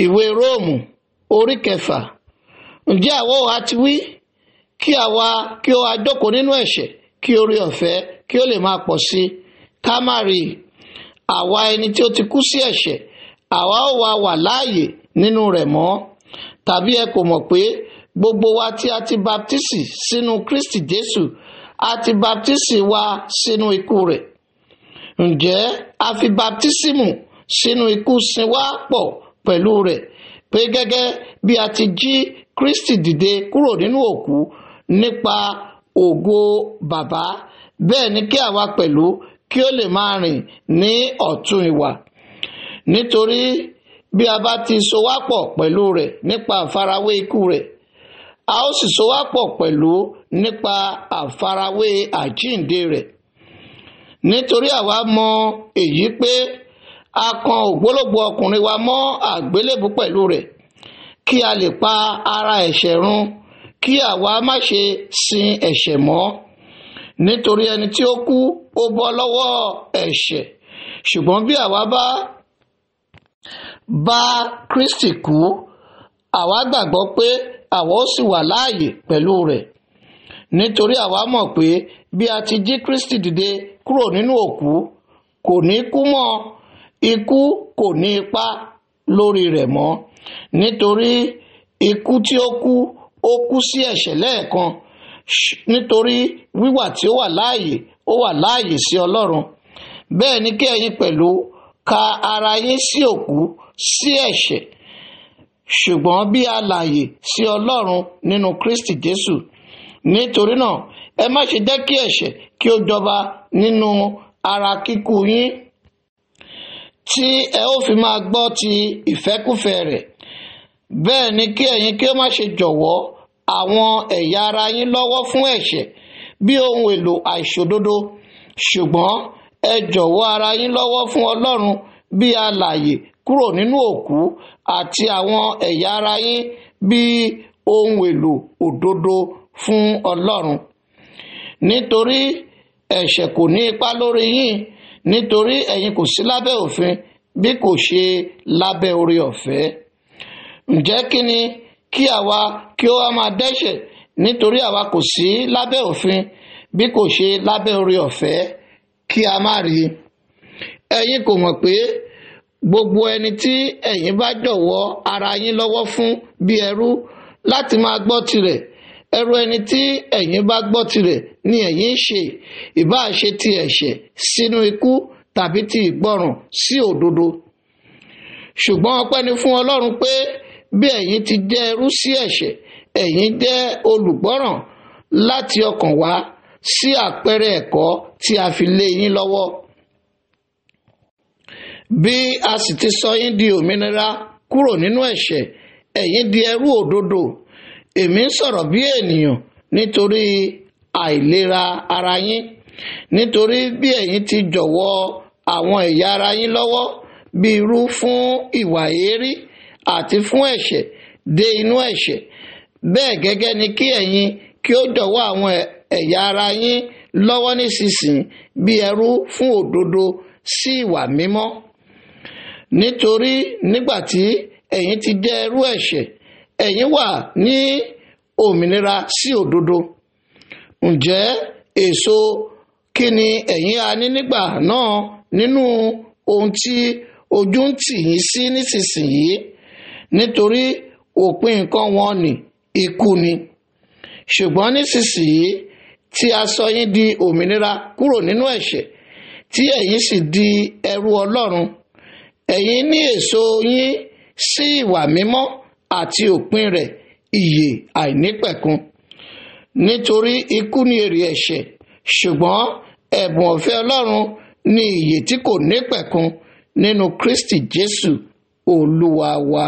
Ìwé Róòmù orí 6. Ǹjẹ́ àwa ò ti wí kí ó wá jókòó nínú ẹ̀ṣẹ̀ kí oore ọ̀fẹ́ kí ó lè máa pọ̀ sí i? Ká má rí i. Àwa ẹni tí ó ti kú sí ẹ̀ṣẹ̀, àwa ó wà láàyè nínú rẹ̀ mọ́. Tàbí ẹ kò mọ̀ pé gbogbo wa tí a ti baptisi sínú Kristi Jésù, a ti baptisi wa sínú ikú rẹ̀? Ǹjẹ́ a fi baptisimu sínú ikú sin wá pọ̀ pẹ̀lú rẹ̀, pé gẹ́gẹ́ bí a ti jí Kristi dìde kúrò nínú òkú nípa ògo Bàbá, bẹ́ẹ̀ ni kí àwa pẹ̀lú kí ó lè máa rìn ní ọ̀tun ìwà. Nítorí bí a bá ti so wá pọ̀ pẹ̀lú rẹ̀ nípa àfarawé ikú rẹ̀, a ó sì so wá pọ̀ pẹ̀lú nípa àfarawé àjíǹde rẹ̀. Nítorí àwa mọ èyí pé a kan ògbólógbòó ọkùnrin wa mọ́ àgbélébùú pẹ̀lú rẹ̀, kí a lè pa ara ẹ̀ṣẹ̀ run, kí àwa má ṣe sin ẹ̀ṣẹ̀ mọ́. Nítorí ẹni tí ó kú ó bọ́ lọ́wọ́ ẹ̀ṣẹ̀. Ṣùgbọ́n bí àwa bá Kristi kú, àwa gbàgbọ́ pé àwa ó sì wà láàyè pẹ̀lú rẹ̀. Nítorí àwa mọ̀ pé bí a ti jí Kristi dìde kúrò nínú òkú, kò ní kú mọ́, ikú kò ní ipá lórí rẹ̀ mọ́. Nítorí ikú tí ó kú sí ẹ̀ṣẹ̀ lẹ́ẹ̀kan. Nítorí wíwà tí ó wà láàyè sí Ọlọ́run. Bẹ́ẹ̀ ni kí ẹ̀yin pẹ̀lú ka ara yín sí òkú sí ẹ̀ṣẹ̀, ṣùgbọ́n bí alààyè sí Ọlọ́run nínú Kristi Jésù. Nítorí náà, ẹ má ṣe jẹ́ kí ẹ̀ṣẹ̀ kí ó jọba nínú ara kíkú yín, tí ẹ ó fi máa gbọ́ ti ìfẹ́kúfẹ̀ẹ́ rẹ̀. Bẹ́ẹ̀ ni kí ẹ̀yin kí ó má ṣe jọ̀wọ́ àwọn ẹ̀yà ara yín lọ́wọ́ fún ẹ̀ṣẹ̀ bí ohun èlò àìṣòdodo, ṣùgbọ́n ẹ jọ̀wọ́ ara yín lọ́wọ́ fún Ọlọ́run bí alààyè kúrò nínú òkú, àti àwọn ẹ̀yà ara yín bí ohun èlò òdodo fún Ọlọ́run. Nítorí ẹ̀ṣẹ̀ kò ní ipá lórí yín, nítorí ẹ̀yin kò sí lábẹ́ òfin bí kò ṣe lábẹ́ oore ọ̀fẹ́. Ǹjẹ́ kí ni kí àwa kí ó wá máa dẹ́ṣẹ̀ nítorí àwa kò sí lábẹ́ òfin bí kò ṣe lábẹ́ oore ọ̀fẹ́ kí a má rí i? Ẹ̀yin kò mọ̀ pé gbogbo ẹni tí ẹ̀yin bá jọ̀wọ́ ara yín lọ́wọ́ fún bí ẹrú láti máa gbọ́ tirẹ̀, ẹrú ẹni tí ẹ̀yin bá gbọ́ tirẹ̀ ni ẹ̀yin ń ṣe, ìbáà ṣe ti ẹ̀ṣẹ̀ sínú ikú tàbí ti ìgbọràn sí òdodo. Ṣùgbọ́n ọpẹ́ ni fún Ọlọ́run pé bí ẹ̀yin ti jẹ́ ẹrú sí ẹ̀ṣẹ̀, ẹ̀yin jẹ́ olùgbọ́ràn láti ọkàn wá sí àpẹẹrẹ ẹ̀kọ́ tí a fi lé yín lọ́wọ́. Bí a sì ti sọ yín di òmìnira kúrò nínú ẹ̀ṣẹ̀, ẹ̀yin di ẹrú òdodo. Èmi ń sọ̀rọ̀ bí ènìyàn nítorí àìlera ara yín. Nítorí bí ẹ̀yin ti jọ̀wọ́ àwọn ẹ̀yà ara yín lọ́wọ́ bí irú fún ìwà èérí àti fún ẹ̀ṣẹ̀ dé inú ẹ̀ṣẹ̀, bẹ́ẹ̀ gẹ́gẹ́ ni kí ẹ̀yin kí ó jọ̀wọ́ àwọn ẹ̀yà ara yín lọ́wọ́ nísinsìnyí bí ẹrú fún òdodo sí ìwà mímọ́. Nítorí nígbà tí ẹ̀yin ti jẹ́ ẹrú ẹ̀ṣẹ̀, ẹ̀yin wà ní òmìnira sí òdodo. Ǹjẹ́ èso kí ni ẹ̀yin a ní nígbà náà nínú ohun tí ojú ń tì yín sí nísinsìnyí? Nítorí òpin nǹkan wọn ni ikú ni. Ṣùgbọ́n nísinsìnyí tí a sọ yín di òmìnira kúrò nínú ẹ̀ṣẹ̀, tí ẹ̀yin sì di ẹrú Ọlọ́run, ẹ̀yin ní èso yín sí ìwà mímọ́ àti òpin rẹ̀ ìyè àìnípẹ̀kun. Nítorí ikú ni èrè ẹ̀ṣẹ̀, ṣùgbọ́n ẹ̀bùn ọ̀fẹ́ Ọlọ́run ni ìyè tí kò nípẹ̀kun nínú Kristi Jésù Olúwa wa.